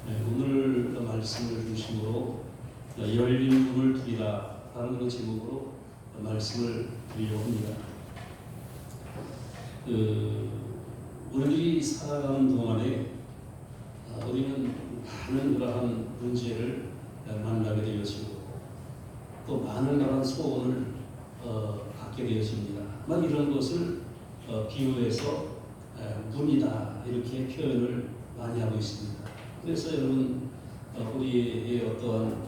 네, 오늘 말씀을 중심으로 열린 문을 두리라 하는 그런 제목으로 말씀을 드리려고 합니다. 우리들이 살아가는 동안에 우리는 많은 그러한 문제를 만나게 되어지고 또 많은 그러한 소원을 갖게 되어집니다. 이런 것을 비유해서 문이다 이렇게 표현을 많이 하고 있습니다. 그래서 여러분 우리의 어떠한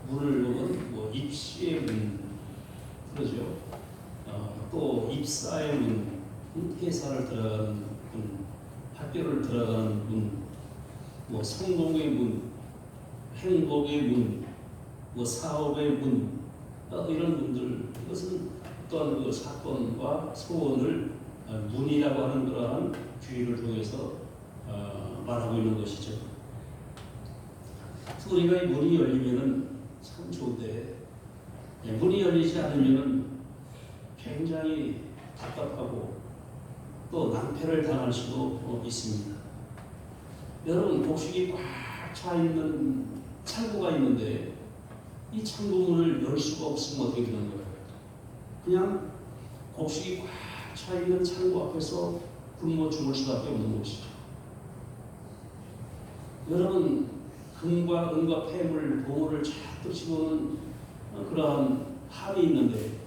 문을 보면 입시의 문, 그러죠. 또 입사의 문, 회사를 들어가는 문, 학교를 들어가는 문, 성공의 문, 행복의 문, 사업의 문, 이런 문들, 이것은 또한 그 사건과 소원을 문이라고 하는 그러한 비유를 통해서 말하고 있는 것이죠. 우리가 이 문이 열리면은 참 좋은데, 문이 열리지 않으면은 굉장히 답답하고 또 낭패를 당할 수도 있습니다. 여러분, 곡식이 꽉 차 있는 창고가 있는데 이 창고 문을 열 수가 없으면 어떻게 되는 거예요? 그냥 곡식이 꽉 차 있는 창고 앞에서 굶어 죽을 수밖에 없는 것이죠. 여러분, 금과 은과 폐물, 보물을 잔뜩 집어넣은 그러한 함이 있는데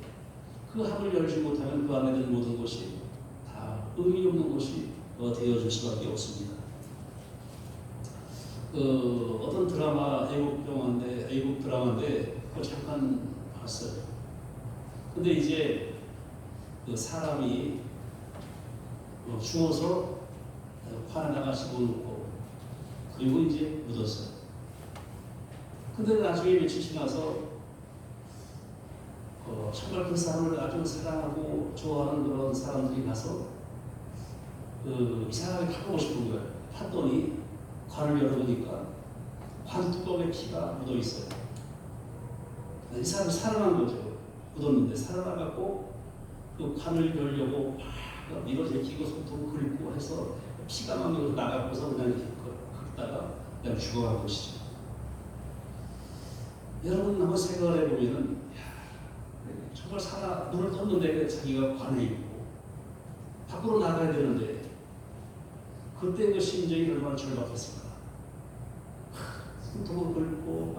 그 함을 열지 못하면 그 안에 있는 모든 것이 다 의미 없는 것이 되어질 수밖에 없습니다. 어떤 드라마, 애국 드라마인데 그걸 잠깐 봤어요. 근데 이제 그 사람이 죽어서 화에다가 집어넣고 그리고 이제 묻었어요. 근데 나중에 며칠 지나서 정말 그 사람을 아주 사랑하고 좋아하는 그런 사람들이 가서 이 사람이 파보고 싶은 거예요. 팠더니 관을 열어보니까 관 뚜껑에 피가 묻어 있어요. 이 사람이 살아난 거죠. 묻었는데 살아나갖고 그 관을 열려고 막 밀어제끼고 손톱을 긁고 해서 피가 막 나가고서 그냥 긁다가 그냥 죽어간 것이죠. 여러분 한번 생각을 해보면은 정말 눈을 떴는데 자기가 관에 있고 밖으로 나가야 되는데 그때 그 심정이 얼마나 절박했을까. 손톱을 긁고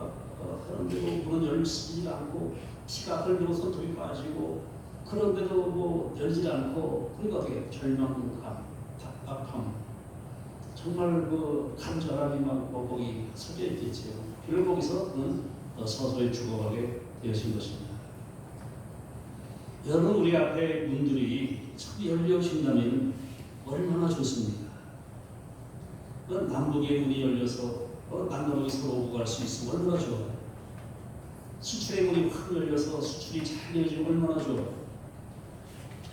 하는데도 문은 열리지 않고 피가 흘리고 손톱이 빠지고 그런데도 열지 않고 그러니까 어떻게 절망감, 답답함, 정말 그 간절함이 막 거기 섞여 있겠지요. 그리고 거기서 그는 서서히 죽어가게 되어진 것입니다. 여러분, 우리 앞에 문들이 참 열려진다면 얼마나 좋습니까? 남북의 문이 열려서 남북이 서로 오고 갈 수 있으면 얼마나 좋아요. 수출의 문이 확 열려서 수출이 잘 이어지면 얼마나 좋아요.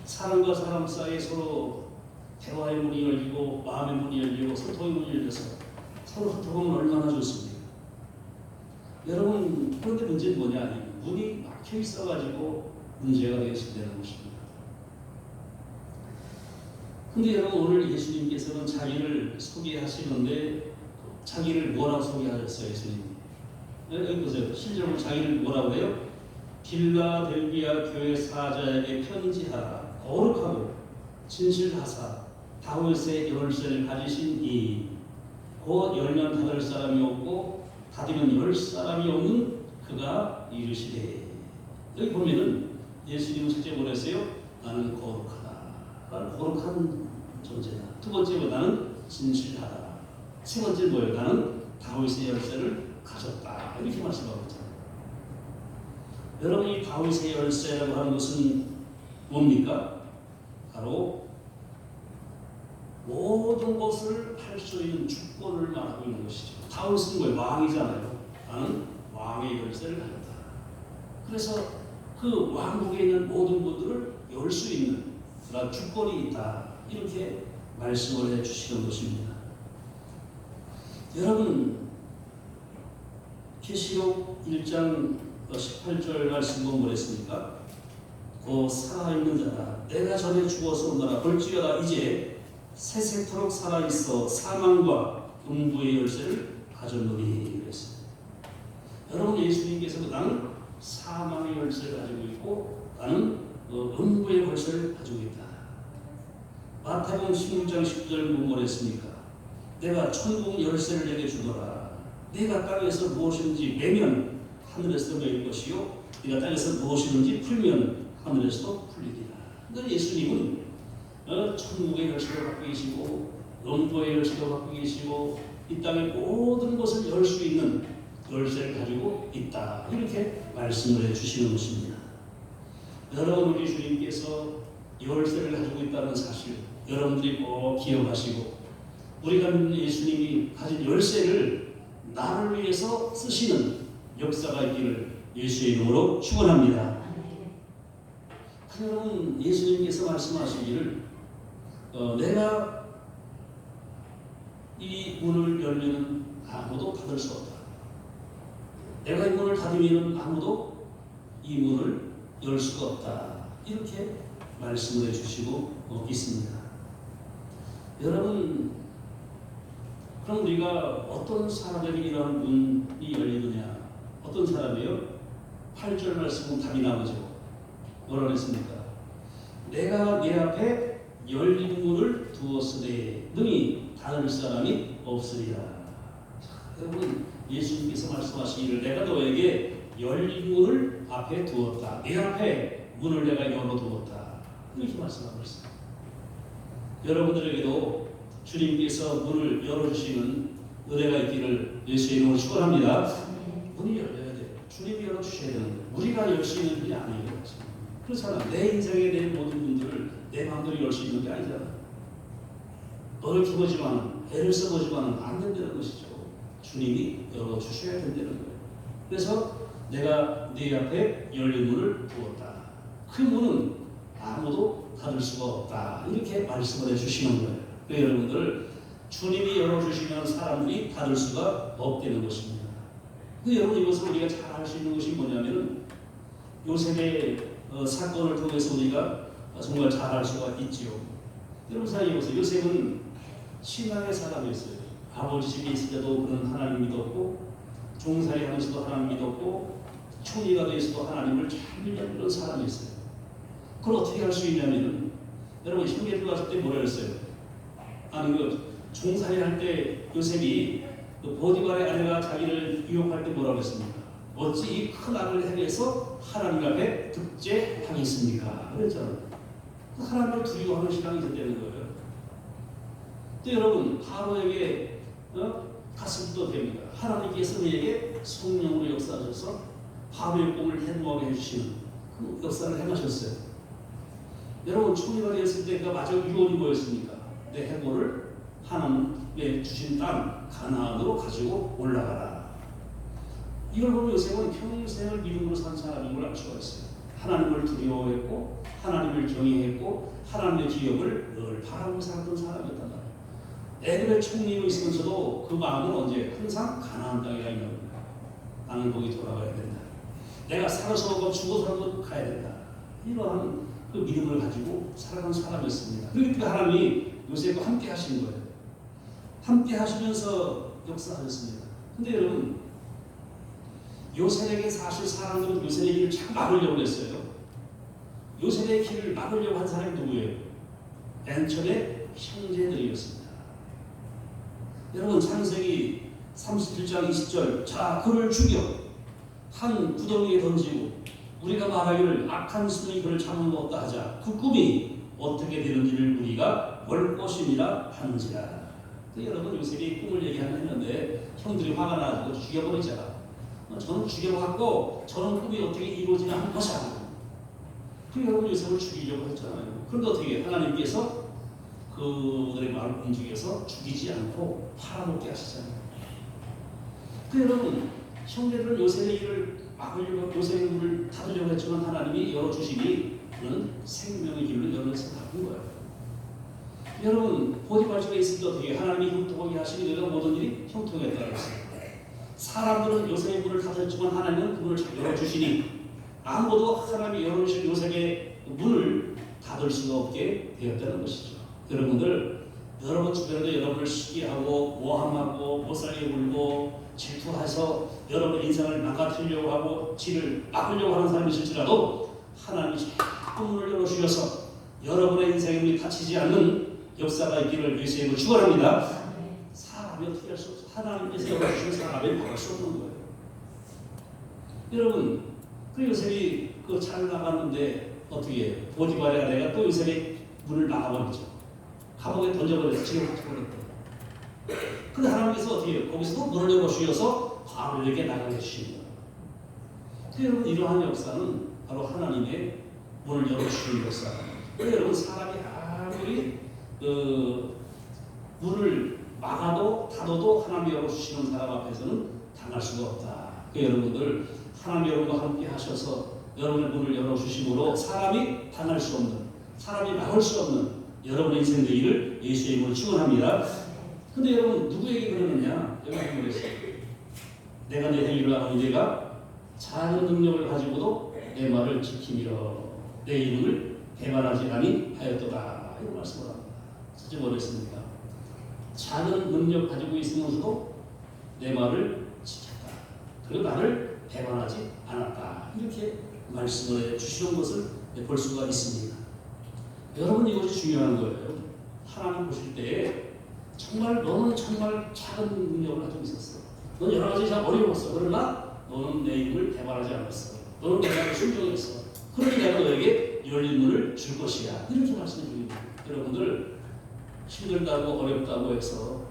사람과 사람 사이에 서로 대화의 문이 열리고 마음의 문이 열리고 소통의 문이 열려서 서로 소통하면 얼마나 좋습니까? 여러분, 그런데 문제는 뭐냐? 문이 막혀 있어가지고 문제가 되어진다는 것입니다. 근데 여러분, 오늘 예수님께서는 자기를 소개하시는데 자기를 뭐라고 소개하셨어요, 예수님이? 여기 보세요. 실제로 자기를 뭐라고 해요? 빌라델비아 교회 사자에게 편지하라. 거룩하고 진실하사 다윗의 열쇠를 가지신 이 곧 열면 닫을 사람이 없고 닫으면 열 사람이 없는 그가 이르시되. 여기 보면은 예수님은 첫째 뭐랬어요? 나는 거룩하다. 나는 거룩한 존재다. 두 번째 나는 진실하다. 세 번째 뭐예요? 나는 다윗의 열쇠를 가졌다. 이렇게 말씀하고 있잖아요. 여러분, 이 다윗의 열쇠라고 하는 것은 뭡니까? 바로 모든 것을 할 수 있는 주권을 말하고 있는 것이죠. 다윗은 뭐예요? 왕이잖아요. 나는 왕의 열쇠를 가졌다. 그래서 그 왕국에 있는 모든 것들을 열 수 있는 그런 주권이 있다. 이렇게 말씀을 해주시는 것입니다. 여러분, 계시록 1장 18절 말씀 보면 뭐랬습니까? 곧 살아있는 자라 내가 전에 죽어서 온다라 볼지어다 이제 세세토록 살아있어 사망과 음부의 열쇠를 가졌노니 그랬어요. 여러분, 예수님께서 나는 사망의 열쇠를 가지고 있고 나는 음부의 열쇠를 가지고 있다. 마태복음 16장 10절 무엇 했습니까? 내가 천국 열쇠를 내게 주노라. 네가 땅에서 무엇인지 매면 하늘에서 매일 것이요 네가 땅에서 무엇이든지 풀면 하늘에서도 풀리리라. 그러니까 예수님은 천국의 열쇠를 갖고 계시고 음부의 열쇠를 갖고 계시고 이 땅의 모든 것을 열 수 있는 열쇠를 가지고 있다. 이렇게 말씀을 해주시는 것입니다. 여러분, 우리 주님께서 열쇠를 가지고 있다는 사실 여러분들이 꼭 기억하시고 우리가 믿는 예수님이 가진 열쇠를 나를 위해서 쓰시는 역사가 있기를 예수의 이름으로 축원합니다. 여러분, 예수님께서 말씀하시기를 내가 이 문을 열면 아무도 닫을 수 없다. 내가 이 문을 닫으면 아무도 이 문을 열 수가 없다. 이렇게 말씀을 해주시고 있습니다. 여러분, 그럼 우리가 어떤 사람에게 이러한 문이 열리느냐? 어떤 사람이에요? 8절 말씀은 답이 나오죠. 뭐라고 했습니까? 내가 내 앞에 열린 문을 두었으되 능히 닫을 사람이 없으리라. 여러분, 예수님께서 말씀하시기를 내가 너에게 열린 문을 앞에 두었다. 내 앞에 문을 내가 열어두었다. 이렇게 말씀하고 있습니다. 여러분들에게도 주님께서 문을 열어주시는 은혜가 있기를 예수의 이름으로 축원합니다. 문이 열려야 돼요. 주님이 열어주셔야 되는 거예요. 우리가 열 수 있는 분이 아니에요. 그렇잖아. 내 인생에 대한 모든 문들을 내 마음대로 열 수 있는 게 아니잖아. 노력해보지만 애를 써보지만 안 된다는 것이죠. 주님이 열어주셔야 된다는 거예요. 그래서 내가 네 앞에 열린 문을 두었다. 그 문은 아무도 닫을 수가 없다. 이렇게 말씀을 해주시는 거예요. 그래서 여러분들, 주님이 열어주시면 사람들이 닫을 수가 없다는 것입니다. 근데 여러분, 이것을 우리가 잘 알 수 있는 것이 뭐냐면 요셉의 사건을 통해서 우리가 정말 잘 알 수가 있지요. 여러분 생각해보세요. 요셉은 신앙의 사람이었어요. 아버지 집에 있을 때도 그는 하나님 믿었고 종살이 하면서도 하나님 믿었고 총리가 되어서도 하나님을 잘 믿는 그런 사람이었어요. 그걸 어떻게 할 수 있냐면 여러분, 형제들 갔을 때 뭐라 했어요? 아니, 종살이 할 때 요셉이 보디발의 아내가 자기를 유혹할 때 뭐라고 했습니까? 어찌 이 큰 악을 행해서 하나님 앞에 득죄하겠습니까? 그랬잖아요. 하나님을 두려워하는 신앙이 있었다는 거예요. 또 여러분, 바로에게 가슴도 됩니다. 하나님께서 그에게 성령으로 역사하셔서 바로의 꿈을 해몽하게 해주시는 그 역사를 행하셨어요. 여러분, 총리가 되었을 때 그 마지막 유언이 뭐였습니까? 내 해골을 하나님의 주신 땅 가나안으로 가지고 올라가라. 이걸 보면 요셉은 평생을 믿음으로 산 사람인 걸 알 수가 있어요. 하나님을 두려워했고 하나님을 경외했고 하나님의 기업을 늘 바라보고 살았던 사람이었단 말이에요. 애굽의 총리로 있으면서도 그 마음은 언제? 항상 가나안 땅에 가 있는 겁니다. 나는 거기 돌아가야 된다. 내가 살아서도 죽어서라도 가야 된다. 이러한 그 믿음을 가지고 살아간 사람이었습니다. 그렇기 하나님이 요셉과 함께 하신 거예요. 함께 하시면서 역사하셨습니다. 근데 여러분, 요셉에게 사실 사람들은 요셉의 길을 참 막으려고 했어요. 요셉의 길을 막으려고 한 사람이 누구예요? 벤처의 형제들이었습니다. 여러분, 창세기 37장 20절, 자 그를 죽여 한 구덩이에 던지고 우리가 말하기를 악한 수이 그를 잡아먹었다 하자. 그 꿈이 어떻게 되는지를 우리가 볼 것이니라 하는지라. 여러분, 요셉이 꿈을 얘기하는데 형들이 화가 나서 죽여버리자. 저는 죽여갖고 저는 꿈이 어떻게 이루어지나 하는 것이야. 그 여러분, 요셉을 죽이려고 했잖아요. 그런데 어떻게 하나님께서 그들의 마음을 움직여서 죽이지 않고 팔아먹게 하시잖아요. 그 여러분, 형제들은 요셉의 일을 막으려고 요셉의 문을 닫으려고 했지만 하나님이 열어주시니 그는 생명의 길로 열어서 닫은 거예요. 여러분, 보디발 집에 있을 때 어떻게 하나님이 형통하게 하시니 내가 모든 일이 형통했다고 했어요. 사람들은 요셉의 문을 닫았지만 하나님은 그 문을 잘 열어주시니 아무도 하나님이 열어주신 요셉의 문을 닫을 수가 없게 되었다는 것이죠. 여러분들, 여러분 주변에도 여러분을 시기하고 모함하고 못살게 굴고 질투해서 여러분의 인생을 망가뜨리려고 하고 길을 막으려고 하는 사람이 있을지라도 하나님이 자꾸 문을 열어주셔서 여러분의 인생이 닫히지 않는 역사가 있기를 예수의 이름으로 축원합니다. 사람이 어떻게 할 수 없어. 하나님께서 열어주신 사람이 막을 수 없는 거예요. 여러분 그 요셉이 잘 나갔는데 어떻게 해요? 보디발의 아내가 또 요셉이 문을 막아버리죠. 감옥에 던져버려서 지금 갇혀버렸대. 근데 하나님께서 어떻게 해요? 거기서도 문을 열어주셔서 바로 이렇게 나가게 해주신 거예요. 여러분 이러한 역사는 바로 하나님의 문을 열어주시는 역사. 여러분 사람이 아무리 문을 막아도 닫아도 하나님이 열어주시는 사람 앞에서는 당할 수가 없다. 여러분들 하나님 여러분과 함께 하셔서 여러분의 문을 열어주심으로 사람이 당할 수 없는, 사람이 막을 수 없는 여러분의 인생 되기를 예수의 이름으로 축원합니다. 근데 여러분 누구에게 그러느냐? 여기 말했어요. 내가 내 행위를 하는 내가 작은 능력을 가지고도 내 말을 지키며 내 이름을 배반하지 아니하였도다. 이런 말씀을 합니다. 사실 뭐랬습니까? 작은 능력 가지고 있으면서도 내 말을 지켰다. 그리고 나를 배반하지 않았다. 이렇게 말씀을 해주시는 것을 볼 수가 있습니다. 여러분 이것이 중요한 거예요. 하나님 보실 때에 정말 너는 정말 작은 능력을 가지고 있었어. 너는 여러 가지 잘 어려웠어. 그러나 너는 내 이름을 배반하지 않았어. 너는 내가 순종했어. 그러니 내가 너에게 열린 문을 줄 것이야. 이렇게 말씀해 줍니다. 여러분들 힘들다고 어렵다고 해서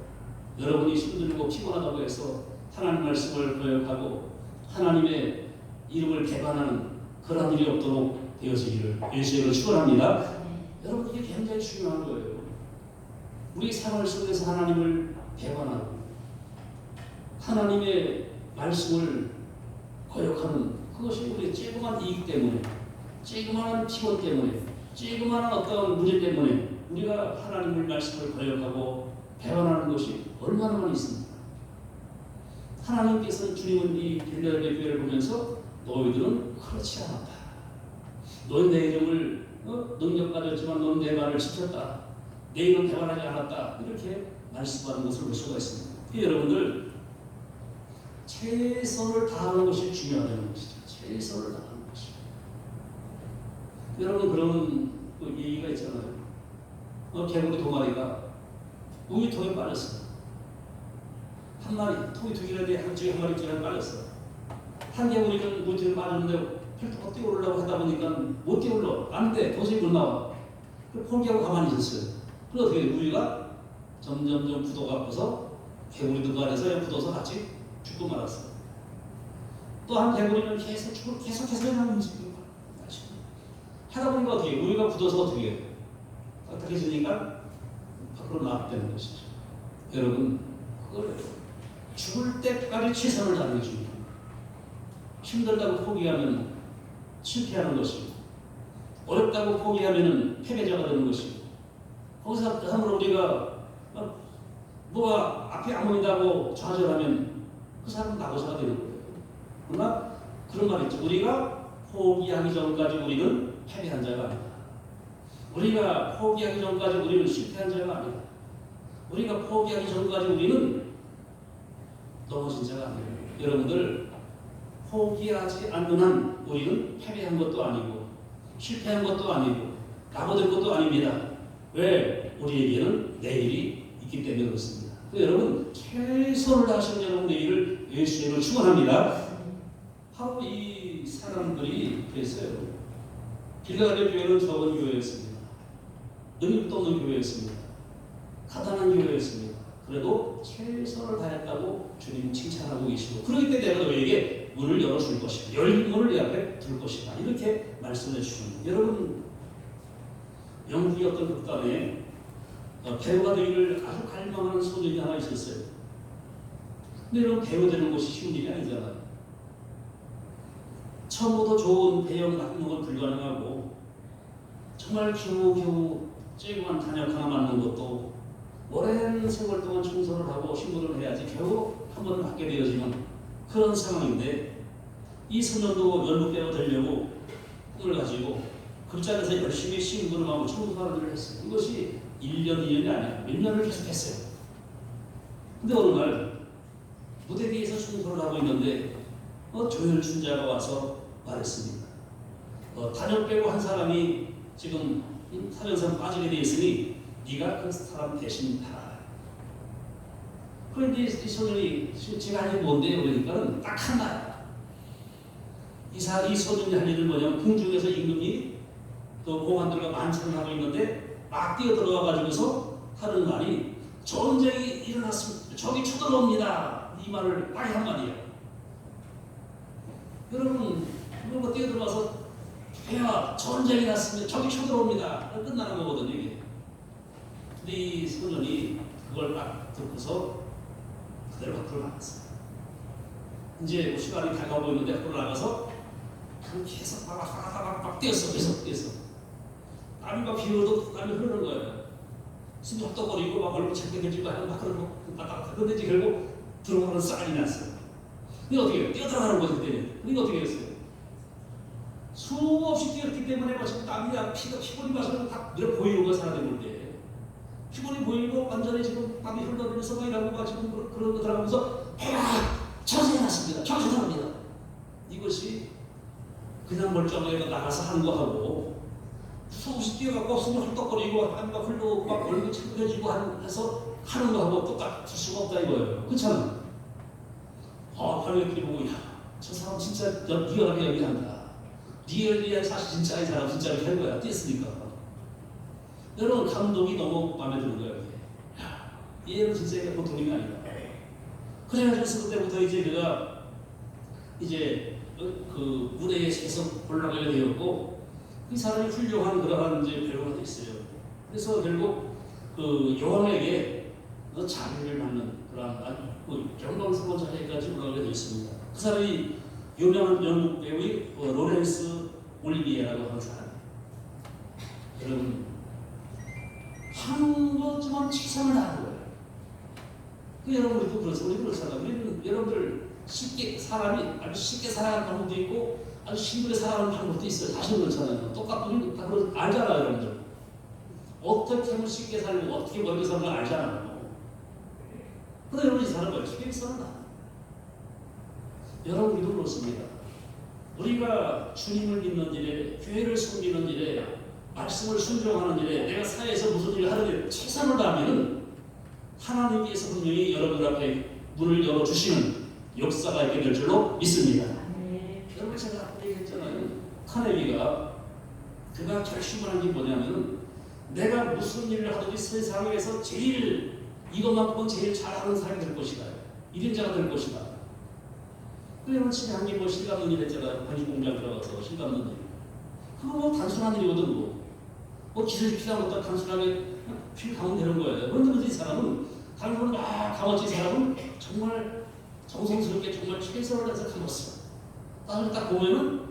여러분이 힘들고 피곤하다고 해서 하나님 말씀을 거역하고 하나님의 이름을 배반하는 그런 일이 없도록 되어지기를 예수님으로 축원합니다. 여러분 이게 굉장히 중요한 거예요. 우리 생활 속에서 하나님을 배반하고 하나님의 말씀을 거역하는 그것이 우리의 쬐그만 이익 때문에, 쬐그만 피곤 때문에, 쬐그만 어떤 문제 때문에 우리가 하나님의 말씀을 거역하고 배반하는 것이 얼마나 많이 있습니까? 하나님께서는 주님은 이 빌라델비아 교회를 보면서 너희들은 그렇지 않았다. 너희 내 이름을 능력 가졌지만 너는 내 말을 지켰다. 내 이름 배반하지 않았다. 이렇게 말씀하는 것을 볼 수가 있습니다. 여러분들 최선을 다하는 것이 중요하다는 것이죠. 최선을 다하는 것이. 여러분 그런 얘기가 있잖아요. 개구리 두 마리가 우유통에 빠졌어요. 한 마리, 통이 두 개인데 한쪽에 한 마리, 쪽에 빠졌어. 한 개구리는 우유통에 빠졌는데 펄떡 뛰어오르려고 하다 보니까 못 뛰어올라. 안 돼. 도저히 못 나와. 포기하고 가만히 있었어요. 그래서 어떻게 우유가 점점점 부도가 아파서 개구리들 그 안에서 굳어서 같이 죽고 말았어요. 또 한 개구리는 계속해서 움직이고 하다 보니까 어떻게 우유가 굳어서 어떻게 딱딱해지니까 밖으로 나왔다는 것이죠. 여러분 그걸 죽을 때까지 최선을 다하는 게 중요합니다. 힘들다고 포기하면 실패하는 것이고 어렵다고 포기하면 패배자가 되는 것이고 거기서 함으로 우리가 뭐가 앞이 안 보인다고 좌절하면 그 사람은 낙오자가 되는 거예요. 그러나 그런 말이 있죠. 우리가 포기하기 전까지 우리는 패배한 자가 아니다. 우리가 포기하기 전까지 우리는 실패한 자가 아니다. 우리가 포기하기 전까지 우리는 넘어진 자가 아니다. 여러분들 포기하지 않는 한 우리는 패배한 것도 아니고 실패한 것도 아니고 낙오된 것도 아닙니다. 왜? 우리에게는 내일이 있기 때문에 그렇습니다. 여러분 최선을 다하시는 여러분 내일을 예수님으로 축원합니다. 바로 이 사람들이 그랬어요. 빌라델비아 교회는 적은 교회였습니다. 능력도 없는 교회였습니다. 가난한 교회였습니다. 그래도 최선을 다했다고 주님 칭찬하고 계시고 그렇기 때문에 내가 너에게 문을 열어줄 것이다. 열린 문을 내 앞에 둘 것이다. 이렇게 말씀해 주십니다. 여러분 영국의 어떤 극단에 배우가 되기를 아주 갈망하는 소년이 하나 있었어요. 근데 이런 배우 되는 것이 쉬운 일이 아니잖아요. 처음부터 좋은 배역 맡는 건 불가능하고 정말 겨우겨우 쬐그만 단역 하나 맡는 것도 오랜 세월 동안 충성을 하고 신고를 해야지 겨우 한 번을 맡게 되어지는 그런 상황인데 이 소년도 연극배우 되려고 꿈을 가지고 극장에서 열심히 신고를 하고 청소하는 일을 했어요. 이것이 1년, 2년이 아니야. 몇 년을 계속했어요. 근데 어느 날 무대 위에서 충돌을 하고 있는데 조혈춘자가 와서 말했습니다. 단역 배우 한 사람이 지금 사정상 빠지게 돼 있으니 네가 그 사람 대신 하라. 그런데 이 소년이 제가 할 일이 뭔데요? 그러니까 딱 하나야. 이 소년이 할 일은 뭐냐면 궁중에서 임금이 또 공안들과 만찬을 하고 있는데 막 뛰어 들어와 가지고서 하는 말이 전쟁이 일어났습니다. 적이 쳐들어옵니다. 이 말을 딱 한마디야. 여러분 그거 뛰어 들어와서 폐하 전쟁이 났습니다. 적이 쳐들어옵니다. 끝나는 거거든요 이게. 근데 이 소년이 그걸 딱 듣고서 그대로 밖으로 나갔어요. 이제 시간이 다가오고 있는데 밖으로 나가서 그렇게 해서 막 뛰었어. 계속 뛰었어. 땀이 막 비오도 땀이 흐르는 거예요. 숨이 헛떡거리고 막 얼굴 챙겨들지고 막 그러고 근데 이제 결국 들어가는 쌀이 났어요. 근데 어떻게 해요? 뛰어들어가는 거지 그때는. 그러니까 어떻게 했어요? 수없이 뛰었기 때문에 지금 땀이 피곤이 마시면 다 밀어 보이는 거야 사람들 볼 때. 피곤이 보이고 완전히 지금 땀이 흘러들면서 막 이러고 막 지금 그런 거 들어가면서 전쟁이 났습니다. 적이 들어옵니다. 이것이 그냥 멀쩡하게 나가서 하는 거하고 수없이 뛰어가고 숨이 헐떡거리고 땀이 흘러오고 막 얼굴이 챙겨지고 해서 하는 거하고 똑같을 수가 없다 이거예요. 그렇잖아. 하늘끼리 보고 저 사람 진짜 리얼하게 여기한다. 리얼리한 사실 진짜 이 사람 진짜 이렇게 한 거야. 뛰었으니까. 여러분 감동이 너무 마음에 드는 거예요. 얘는 진짜 보통이 아니다. 그래서 그때부터 이제 그가 이제 그 무대에 계속 올라가게 되었고 이 사람이 훌륭한 그러한 이제 배우가 됐어요. 그래서 결국 그 여왕에게 자비를 받는 그러한 아주 영광스러운 자리까지 올라가게 되었습니다. 그 사람이 유명한 영국 배우의 로렌스 올리비에라고 하는 사람. 여러분 한 번쯤은 최선을 다하는 거예요. 여러분들도 그렇습니다. 우리 그렇잖아요. 우리는 여러분들 사람이 아주 쉽게 살아가는 방법도 있고 아주 힘들게 살아가는 방법도 있어요. 다시 그렇잖아요. 똑같은 다 알잖아요, 여러분들. 어떻게 하면 쉽게 살고 어떻게 멀리 사는 걸 알잖아요. 근데 여러분 이 사람은 어떻게 살아나? 여러분들도 그렇습니다. 우리가 주님을 믿는 일에, 교회를 섬기는 일에, 말씀을 순종하는 일에, 내가 사회에서 무슨 일을 하는 일에 최선을 다하면 하나님께서 분명히 여러분 앞에 문을 열어주시는 역사가 있게 될 줄로 믿습니다. 여러분 제가 아까 얘기했잖아요. 카네기가 그가 결심을 한 게 뭐냐면 내가 무슨 일을 하든지 세상에서 제일 이것만큼은 제일 잘하는 사람이 될 것이다. 일인자가 될 것이다. 그러면 집에 한 게 뭐 실감는 일 했잖아요. 관리공장 들어가서 실감는 일. 그거 뭐 단순한 일이거든 뭐 기술 피다 못다 단순하게 피 가면 되는 거예요. 그런데 이 사람은 다른 분은 막 감았지. 이 사람은 정말 정성스럽게 정말 최선을 해서 감았어. 나를 딱 보면은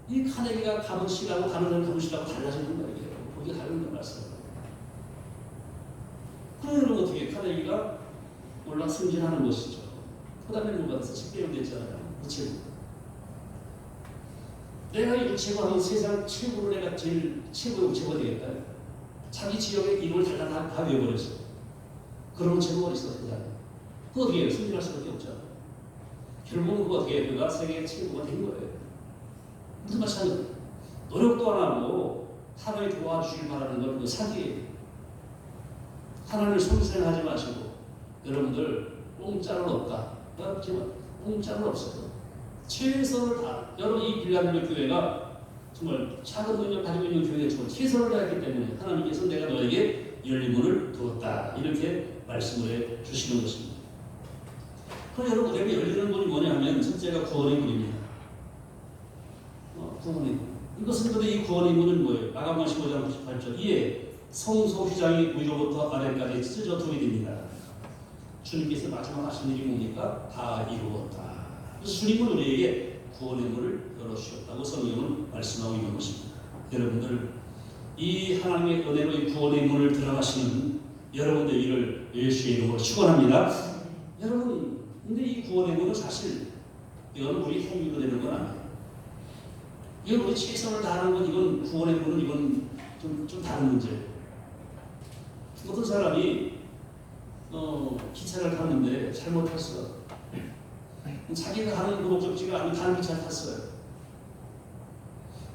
이 카네기가 감은 씨라고 다른 사람 감은 씨라고 달라지는 거예요. 거기 다른 거 말씀. 그러면 어떻게 카네기가 올라 승진하는 것이죠. 그 다음에 누가 돼서 책배용 됐잖아요. 우체국. 내가 이 우체국하면 세상 최고로 내가 제일 최고의 우체국이 되겠다. 자기 지역의 이름을 다 외워버렸어. 그런 우체국이 어딨어. 그거 어떻게 해요? 승진할 수밖에 없잖아. 결국은 그거 어떻게 해요? 그가 세계 최고가 된 거예요. 무슨 말씀이에요? 노력도 안 하고 하나님이 도와주길 바라는 건 그 사기예요. 하나님을 손생하지 마시고 여러분들 공짜는 없다. 공짜는 없어요. 최선을 다. 여러분 이 빌라델비아 교회가 정말 작은 능력 가지고 있는 교회지만 최선을 다했기 때문에 하나님께서 내가 너에게 열린 문을 두었다. 이렇게 말씀을 해 주시는 것입니다. 그럼 여러분 우리에게 열리는 문이 뭐냐 하면 첫째가 구원의 문입니다. 구원의 문. 이것은 근데 이 구원의 문은 뭐예요? 마가복음 15장 98절. 이에 성소 휘장이 위로부터 아래까지 찢어져 도입됩니다. 주님께서 마지막 하신 일이 뭡니까? 다 이루었다. 그래서 주님은 우리에게 구원의 문을 열어주셨다고 성경은 말씀하고 있는 것입니다. 여러분들 이 하나님의 은혜로 이 구원의 문을 들어가시는 여러분들 이를 예수의 이름으로 축원합니다. 여러분 근데 이 구원의 문은 사실 이건 우리 행위로 되는 건 아니에요. 이건 우리 최선을 다하는 건 이건 구원의 문은 이건 좀 다른 문제예요. 어떤 사람이 기차를 탔는데 잘못 탔어. 자기가 가는 그 목적지가 아닌 다른 기차를 탔어요.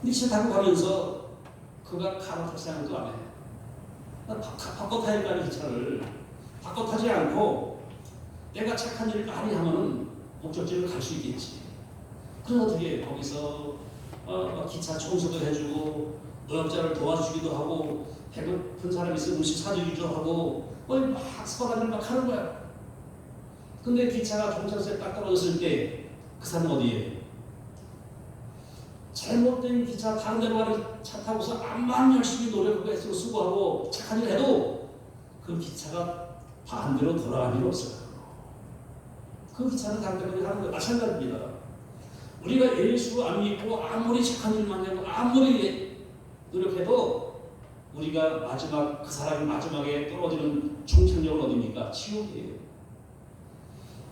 근데 기차 타고 가면서 그가 갈아탈 생각도 안 해. 바꿔 타니까 기차를 바꿔 타지 않고 내가 착한 일을 많이 하면은 목적지를 갈 수 있겠지. 그래서 어떻게 거기서 기차 청소도 해주고 노약자를 도와주기도 하고 배고픈 사람이 있으면 음식 사주기도 하고 막 서가지고 막 하는 거야. 근데 기차가 종착지에 딱 떨어졌을 때 그 사람은 어디에? 잘못된 기차 다른 데로 가는 차 타고서 암만 열심히 노력하고 애쓰고 수고하고 착한 일 해도 그 기차가 반대로 돌아갈 일 없어요. 그 기차는 다른 데로 가는 거 마찬가지입니다. 우리가 예수 안 믿고 아무리 착한 일만 해도 아무리 노력해도 우리가 마지막 그 사람이 마지막에 떨어지는 종착역은 어디입니까? 지옥이에요.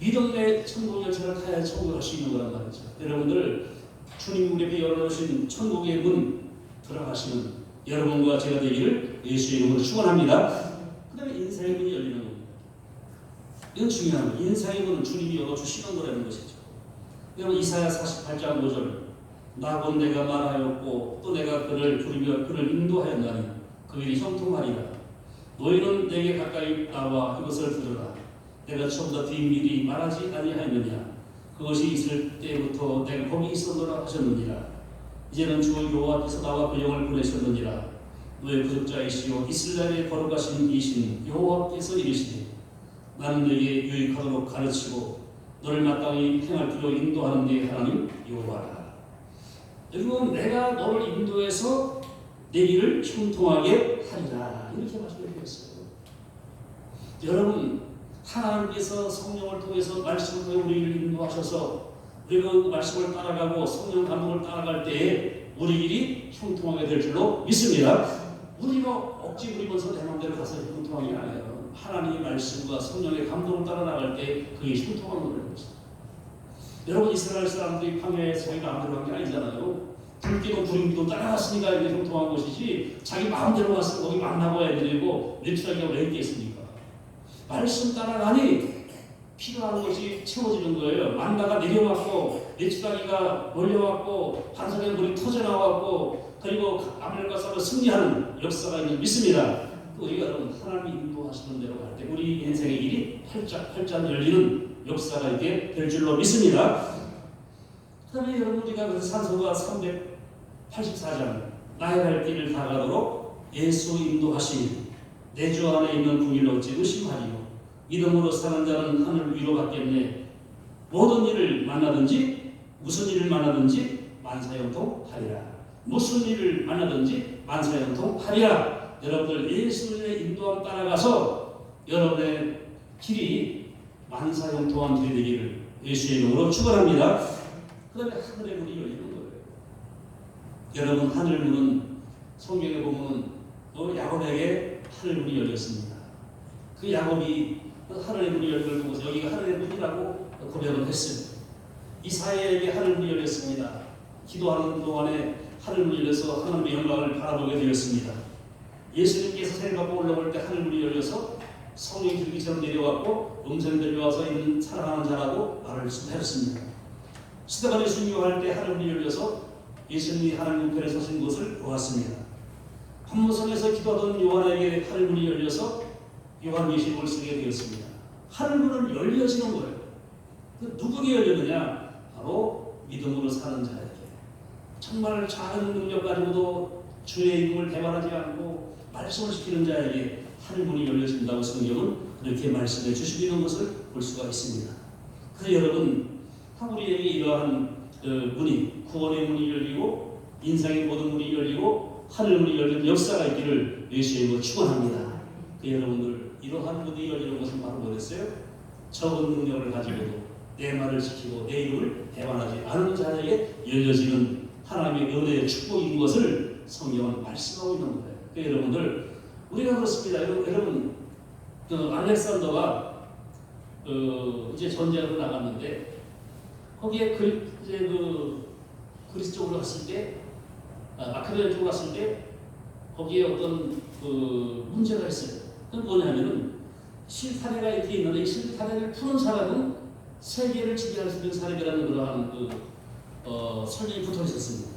믿음의 천국 열차를 타야 천국을 갈 수 있는 거란 말이죠. 여러분들 주님 우리에게 열어놓으신 천국의 문 들어가시는 여러분과 제가 되기를 예수의 이름으로 축원합니다. 그 다음에 인생의 문이 열리는 겁니다. 이건 중요한 거예요. 인생의 문은 주님이 열어주시는 거라는 것이죠. 여러분 이사야 48장 5절 나 곧 내가 말하였고 또 내가 그를 부르며 그를 인도하였나니 그 일이 형통하리라. 너희는 내게 가까이 나와 이것을 들으라. 내가 처음부터 비밀이 말하지 아니하였느냐. 그것이 있을 때부터 내가 거기 있었노라 하셨느니라. 이제는 주 여호와께서 나와 그 영을 보내셨느니라. 너의 구속자이시오 이스라엘에 거룩하신 이신 여호와께서 이르시되 나는 너에게 유익하도록 가르치고 너를 마땅히 행할 길로 인도하는 네 하나님 여호와라. 여러분 내가 너를 인도해서 내 길을 형통하게 하리라. 이렇게 말씀을 드렸어요. 여러분 하나님께서 성령을 통해서 말씀을 통해 우리를 인도하셔서 우리가 그 말씀을 따라가고 성령 감동을 따라갈 때에 우리 길이 형통하게 될 줄로 믿습니다. 우리가 억지 부리면서 내 마음대로 가서 형통하게 아니에요. 하나님의 말씀과 성령의 감동을 따라 나갈 때 그게 형통한 거라는 것입니다. 여러분 이스라엘 사람들이 광야에서 자기가 마음대로 한 게 아니잖아요. 불기도 구름기도 따라갔으니까 이게 형통한 것이지 자기 마음대로 가서 거기 만나고 해야 되고 내추라기가 왜 있겠습니까? 말씀 따라가니 필요한 것이 채워지는 거예요. 만나가 내려왔고 내추라기가 몰려왔고 반석에 물이 터져나왔고 그리고 아벨과 싸워 승리하는 역사가 있는 믿습니다. 우리가 여러분 하나님이 인도하시는 대로 갈 때 우리 인생의 길이 활짝 열리는 역사가 있게 될 줄로 믿습니다. 그 다음에 여러분 우리가 그 산소가 384장 나의 갈 길을 다 가도록 예수 인도하시니 내 주 안에 있는 궁일을 어찌 의심하리요. 믿음으로 사는 자는 하늘 위로 받겠네. 모든 일을 만나든지 무슨 일을 만나든지 만사형통하리라. 무슨 일을 만나든지 만사형통하리라. 여러분들 예수의 인도함 따라가서 여러분의 길이 만사형통한 길이 되기를 예수의 이름으로 축원합니다. 그 다음에 하늘의 문이 열리는 거예요. 여러분 하늘 문은 성경에 보면 야곱에게 하늘 문이 열렸습니다. 그 야곱이 하늘의 문이 열린 걸 보고서 여기가 하늘의 문이라고 고백을 했습니다. 이사야에게 하늘 문이 열렸습니다. 기도하는 동안에 하늘 문이 열려서 하나님의 영광을 바라보게 되었습니다. 예수님께서 새를 갖고 올라올 때 하늘 문이 열려서 성령이 줄기처럼 내려왔고 음성이 들려와서 이는 사랑하는 자라고 말을 하였습니다. 스데반이 순교할 때 하늘 문이 열려서 예수님이 하나님 편에 서신 것을 보았습니다. 판문성에서 기도하던 요한에게 하늘 문이 열려서 요한계시록을 쓰게 되었습니다. 하늘 문은 열려지는 거예요. 누구에게 열렸느냐? 바로 믿음으로 사는 자에게. 정말 작은 능력 가지고도 주의 이름을 대발하지 않고 말씀을 지키는 자에게 하늘 문이 열려진다고 성경은 그렇게 말씀해 주시고 있는 것을 볼 수가 있습니다. 그래서 여러분 우리에게 이러한 문이 구원의 문이 열리고 인생의 모든 문이 열리고 하늘 문이 열리는 역사가 있기를 예수의 이름으로 축원합니다. 여러분들 이러한 문이 열리는 것은 바로 뭐였어요? 적은 능력을 가지고도 내 말을 지키고 내 이름을 배반하지 않은 자에게 열려지는 하나님의 은혜의 축복인 것을 성경은 말씀하고 있는 거예요. 여러분들 우리가 그렇습니다. 여러분 알렉산더가 이제 전쟁으로 나갔는데 거기에 그리스 쪽으로 갔을 때 마케도니아 쪽으로 갔을 때 거기에 어떤 문제가 있어요. 그건 뭐냐면은 실타래가 이렇게 있는데 이 실타래를 푸는 사람은 세계를 지배할 수 있는 사람이라는 그러한 설명이 붙어 있었습니다.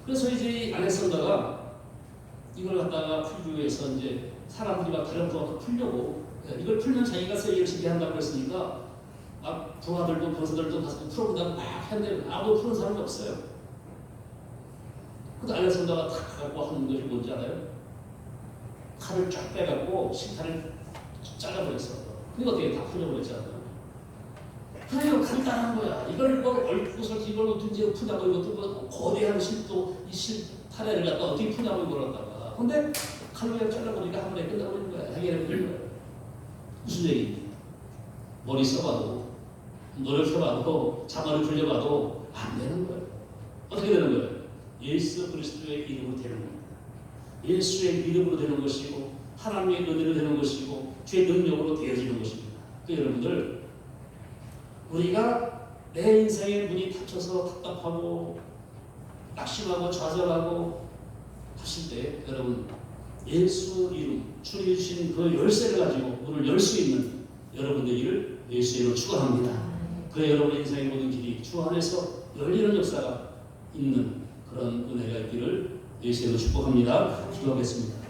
그래서 이제 알렉산더가 이걸 갖다가 풀기 위해서 이제 사람들이 막 달려들어서 풀려고 이걸 풀면 자기가 세계를 지배한다고 했으니까 부하들도 병사들도 가서 풀어본다고 막 했는데 아무도 푸는 사람이 없어요. 그래서 알렉산더가 탁 갖고 하는 것이 뭔지 알아요? 칼을 쫙 빼갖고 실타래를 잘라버렸어. 그게 어떻게 다 풀려버렸잖아요. 그래요, 간단한 거야. 이걸 얽고서 이걸 어떻게 푸냐고 이것도 뭐 거대한 실도 이 실타래를 갖다 어떻게 푸냐고 이걸 갖다가. 근데 칼로 그냥 잘라버리니까 한 번에 끝나버리는 거야. 해결해버리는 거야. 무슨 얘기인지. 머리 써봐도 노력해봐도 자만을 굴려봐도 안 되는 거예요. 어떻게 되는 거예요? 예수 그리스도의 이름으로 되는 겁니다. 예수의 이름으로 되는 것이고 하나님의 은혜로 되는 것이고 주의 능력으로 되어지는 것입니다. 여러분들 우리가 내 인생의 문이 닫혀서 답답하고 낙심하고 좌절하고 하실 때 여러분 예수 이름 주님이 주신 그 열쇠를 가지고 문을 열 수 있는 여러분 되기를 예수의 이름으로 축원합니다. 그 여러분의 인생의 모든 길이 주 안에서 열리는 역사가 있는 그런 은혜가 있기를 예수의 이름으로 축복합니다. 기도하겠습니다.